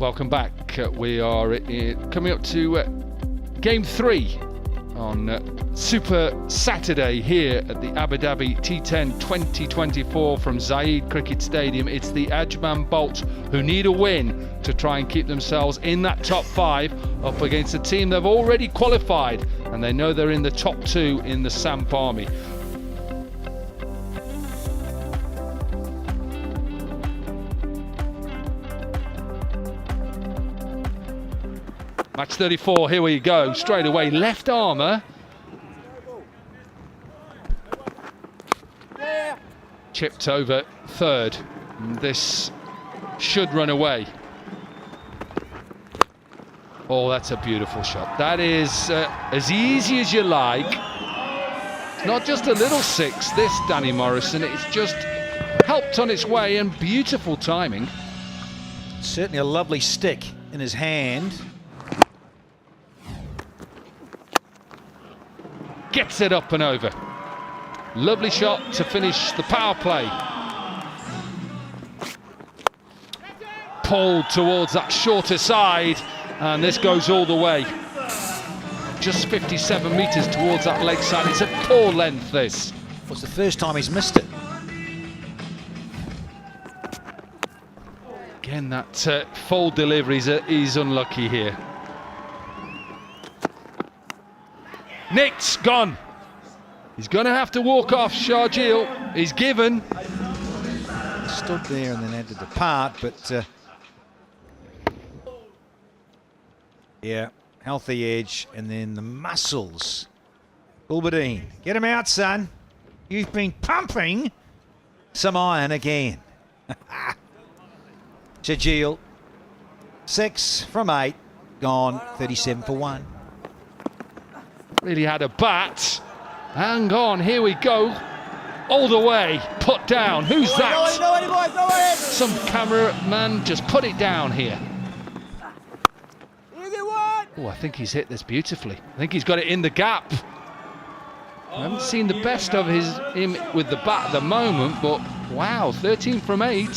Welcome back. We are coming up to Game 3 on Super Saturday here at the Abu Dhabi T10 2024 from Zayed Cricket Stadium. It's the Ajman Bolts who need a win to try and keep themselves in that top 5 up against a team they've already qualified, and they know they're in the top 2 in the Samp Army. Match 34, here we go, straight away, left armour. Chipped over third. This should run away. Oh, that's a beautiful shot. That is as easy as you like. It's not just a little six, this Danny Morrison. It's just helped on its way and beautiful timing. Certainly a lovely stick in his hand. Gets it up and over. Lovely shot to finish the power play. Pulled towards that shorter side, and this goes all the way. Just 57 metres towards that leg side. It's a poor length, this. It's the first time he's missed it. Again, that full delivery is unlucky here. Nick's gone. He's going to have to walk off Sharjeel. He's given. Stood there and then had to depart, but yeah, healthy edge, and then the muscles. Bulbadine, get him out, son. You've been pumping some iron again. Sharjeel, 6 from 8, gone 37 for 1. Really had a bat. Hang on, here we go. All the way, put down. Who's that? Some cameraman, just put it down here. Oh, I think he's hit this beautifully. I think he's got it in the gap. I haven't seen the best of him with the bat at the moment, but wow, 13 from 8.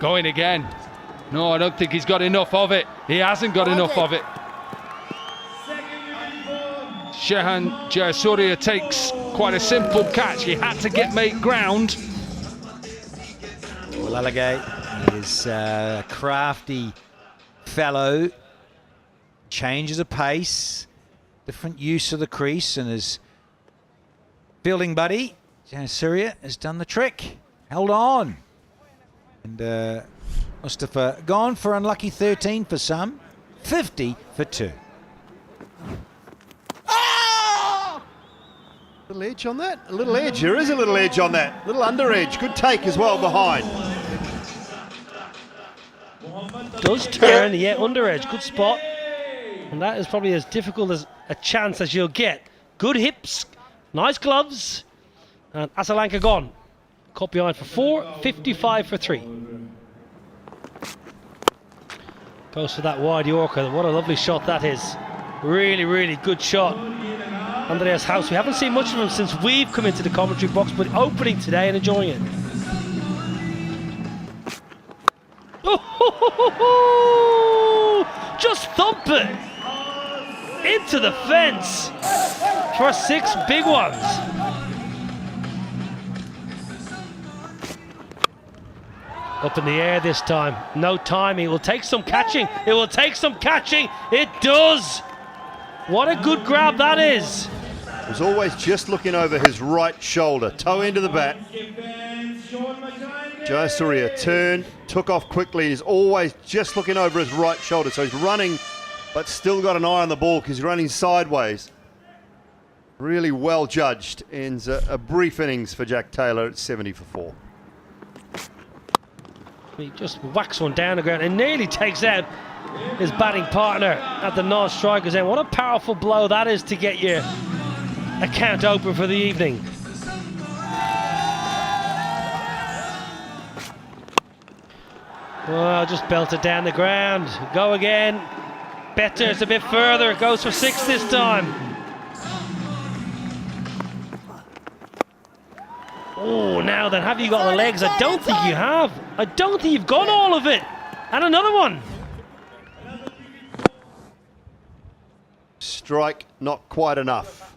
Going again. No, I don't think he's got enough of it. He hasn't got enough of it. Shehan Jayasuriya takes quite a simple catch. He had to get mate ground. Well, Alagay is a crafty fellow. Changes of pace, different use of the crease, and his fielding buddy, Jayasuriya, has done the trick. Held on. And Mustafa gone for unlucky 13 for some, 50 for 2. Little edge on that? A little edge. There is a little edge on that. Little under edge. Good take as well behind. Does turn, yeah, under edge. Good spot. And that is probably as difficult as a chance as you'll get. Good hips, nice gloves. And Asalanka gone. Caught behind for 4, 55 for 3. Goes for that wide Yorker. What a lovely shot that is. Really, really good shot. Andreas House. We haven't seen much of him since we've come into the commentary box, but opening today and enjoying it. Oh, just thump it into the fence for 6 big ones. Up in the air this time. No timing. It will take some catching. It will take some catching. It does. What a good grab that is. Was always just looking over his right shoulder. Toe into the bat. Jayasuriya turned, took off quickly. He's always just looking over his right shoulder. So he's running, but still got an eye on the ball because he's running sideways. Really well judged. Ends a brief innings for Jack Taylor at 70 for 4. He just whacks one down the ground and nearly takes out his batting partner at the non-striker's end. What a powerful blow that is to get your account open for the evening. Well, just belted down the ground. Go again. Better, it's a bit further. It goes for 6 this time. Oh, now Now then, have you got the legs? I don't think you have. I don't think you've got all of it. And another one. Strike not quite enough.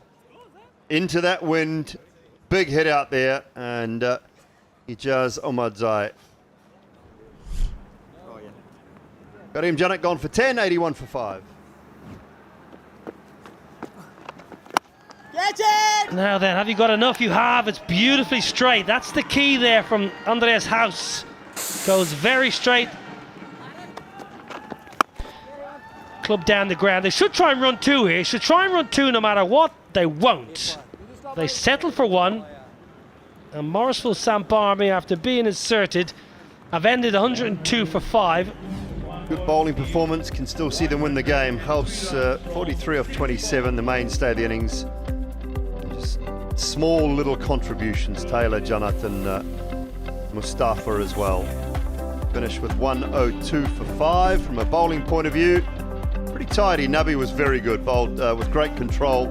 Into that wind. Big hit out there. And Ijaz Omadzai. Karim Janak gone for 10, 81 for 5. Now then, have you got enough? You have. It's beautifully straight. That's the key there from Andreas House. Goes very straight. Club down the ground. They should try and run two here. Should try and run two no matter what. They won't. They settle for one. And Morrisville Samp Army, after being inserted, have ended 102 for 5. Good bowling performance. Can still see them win the game. House 43 of 27, the mainstay of the innings. Just small little contributions. Taylor, Jonathan, Mustafa as well. Finished with 102 for 5 from a bowling point of view. Pretty tidy. Nabi was very good, bowled with great control.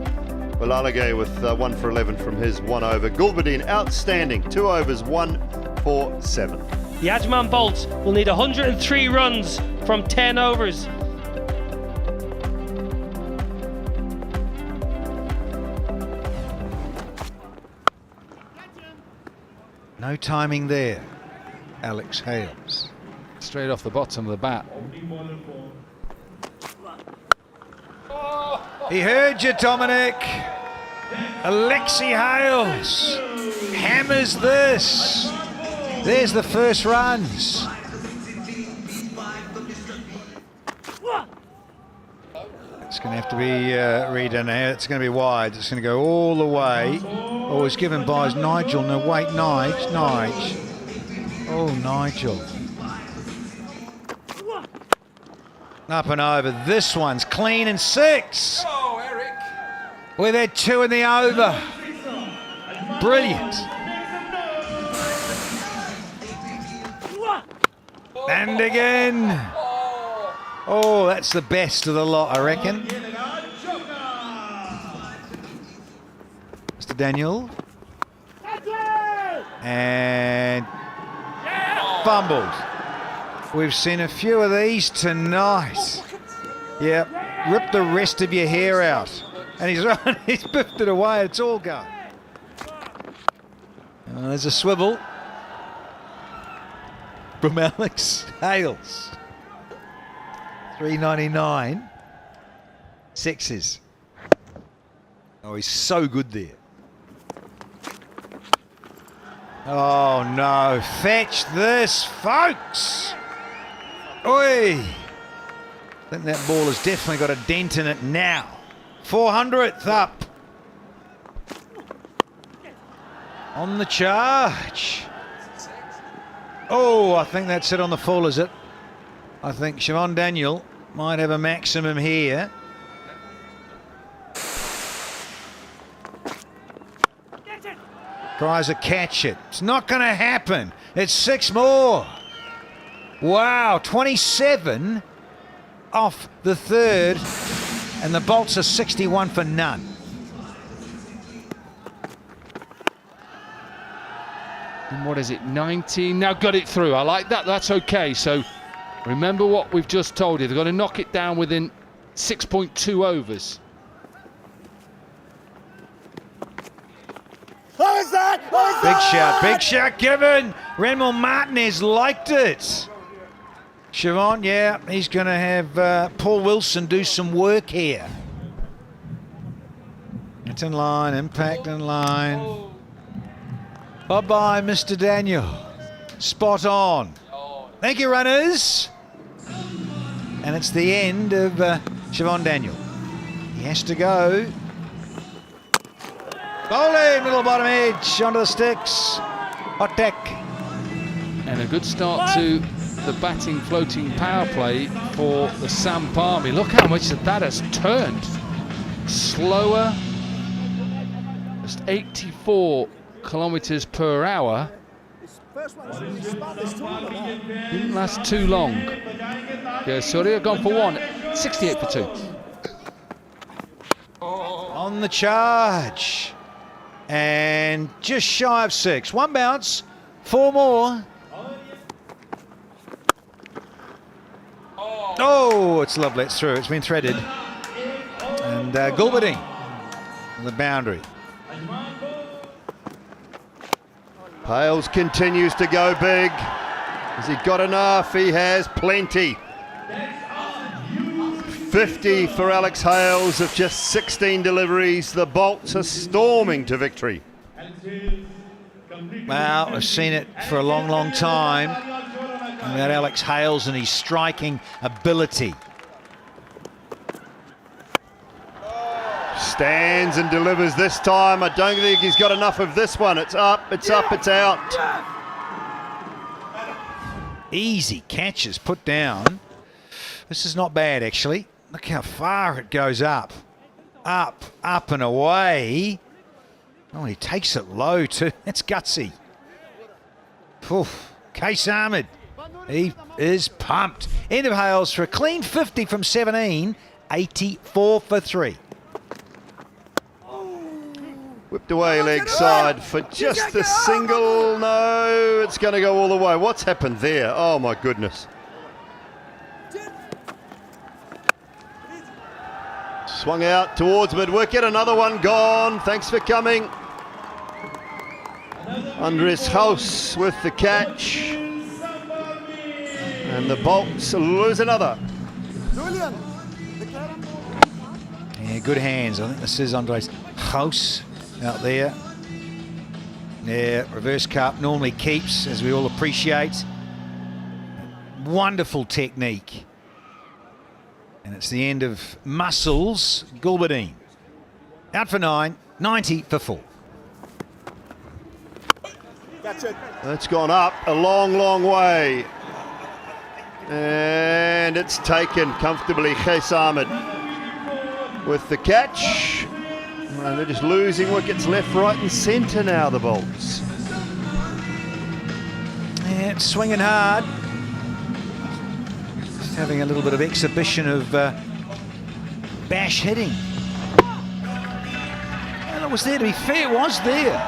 Walalage with 1 for 11 from his 1 over. Gulbadine outstanding, 2 overs, 1 for 7. The Ajman Bolts will need 103 runs from 10 overs. No timing there, Alex Hales. Straight off the bottom of the bat. He heard you, Dominic. Alexi Hales hammers this. There's the first runs. It's going to have to be redone now. It's going to be wide. It's going to go all the way. Oh, it's given by Nigel. No, wait, Nige. Oh, Nigel. Up and over. This one's clean and 6. Oh, Eric. We've had 2 in the over. Brilliant. And again. Oh, that's the best of the lot, I reckon. Mr. Daniel. And fumbled. We've seen a few of these tonight. Yep, rip the rest of your hair out. And he's biffed it away, it's all gone. There's a swivel from Alex Hales. 399. 6s. Oh, he's so good there. Oh no, fetch this, folks. Oi! I think that ball has definitely got a dent in it now. 400th up. On the charge. Oh, I think that's it on the full, is it? I think Siobhan Daniel might have a maximum here. Tries to catch it. It's not going to happen. It's 6 more. Wow, 27 off the third, and the Bolts are 61 for none. And what is it, 19? Now got it through. I like that. That's okay. So remember what we've just told you. They've got to knock it down within 6.2 overs. Big shout given. Renmal Martinez liked it. Siobhan, yeah, he's going to have Paul Wilson do some work here. It's in line, impact in line. Bye-bye, Mr. Daniel. Spot on. Thank you, runners. And it's the end of Siobhan Daniel. He has to go. Bowling, middle bottom edge, onto the sticks. Hot deck. And a good start to the batting floating power play for the Samp Army. Look how much that has turned. Slower. Just 84 kilometers per hour. Didn't last too long. Yeah, Surya gone for 1. 68 for 2. On the charge. And just shy of 6. One bounce, 4 more. Oh, it's lovely. It's through. It's been threaded. And Gulberding, the boundary. Hales continues to go big. Has he got enough? He has plenty. 50 for Alex Hales of just 16 deliveries. The Bolts are storming to victory. Well, I've seen it for a long, long time. And that Alex Hales and his striking ability. Stands and delivers this time. I don't think he's got enough of this one. It's up, it's up, it's out. Easy catches put down. This is not bad, actually. Look how far it goes up. Up, up and away. Oh, he takes it low too. That's gutsy. Oof. Case Ahmed. He is pumped. End of Hales for a clean 50 from 17. 84 for 3. Whipped away leg side for just the single. No, it's going to go all the way. What's happened there? Oh my goodness. Swung out towards mid-wicket. Another one gone. Thanks for coming. Andres House with the catch. And the Bolts lose another. Yeah, good hands. I think this is Andres House out there. Yeah, reverse cup normally keeps, as we all appreciate. Wonderful technique. And it's the end of Muscles Gulberdine. Out for 9, 90 for 4. That's gone up a long, long way. And it's taken comfortably. Case Ahmed with the catch. And they're just losing wickets left, right and centre now, the Bolts. Yeah, it's swinging hard. Just having a little bit of exhibition of bash hitting. And it was there, to be fair, was there.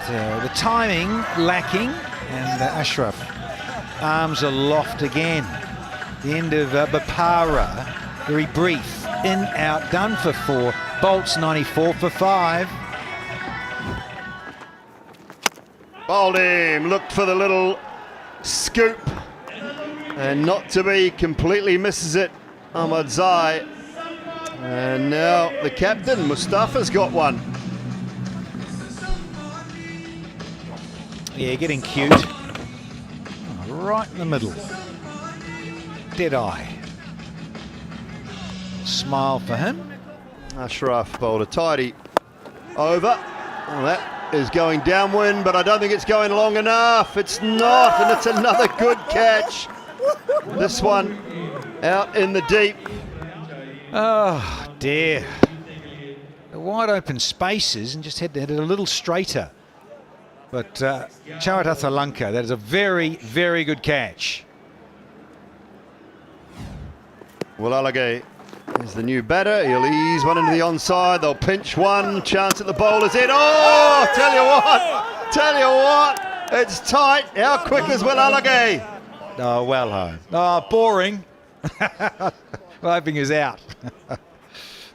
But the timing lacking, and Ashraf arms aloft again. The end of Bapara, very brief. In, out, done for 4. Bolts 94 for 5. Bowled him, looked for the little scoop. And not to be, completely misses it. Ahmad Zai. And now the captain, Mustafa's got one. Yeah, getting cute. Right in the middle. Dead eye. Smile for him. Ashraf bowled a tidy over. Well, that is going downwind, but I don't think it's going long enough. It's not, and it's another good catch. This one out in the deep. Oh, dear. The wide open spaces and just had to hit it a little straighter. But Chawatatha Lanka, that is a very, very good catch. Well, Alagay is the new batter. He'll ease one into the onside. They'll pinch one. Chance at the bowler's head. Oh, tell you what, it's tight. How quick is Will Alagay? Oh, well home. Oh, boring. Hoping he's out.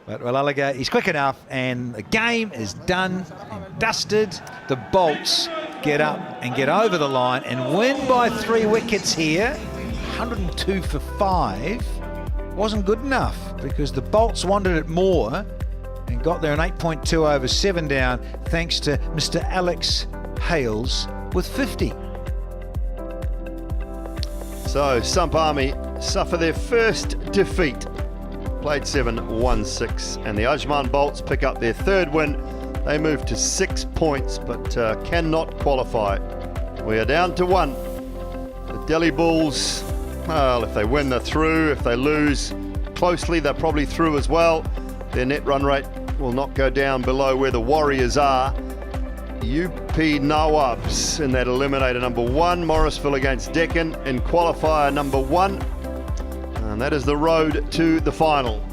But Will Alagay, he's quick enough, and the game is done and dusted. The Bolts get up and get over the line and win by 3 wickets here. 102 for 5. Wasn't good enough because the Bolts wanted it more and got there an 8.2 over 7 down thanks to Mr. Alex Hales with 50. So Samp Army suffer their first defeat. Played 7, won 6, and the Ajman Bolts pick up their 3rd win. They move to 6 points but cannot qualify. We are down to 1. The Delhi Bulls, well, if they win, they're through. If they lose closely, they're probably through as well. Their net run rate will not go down below where the Warriors are. UP Nawabs in that eliminator number 1. Morrisville against Deccan in qualifier number 1. And that is the road to the final.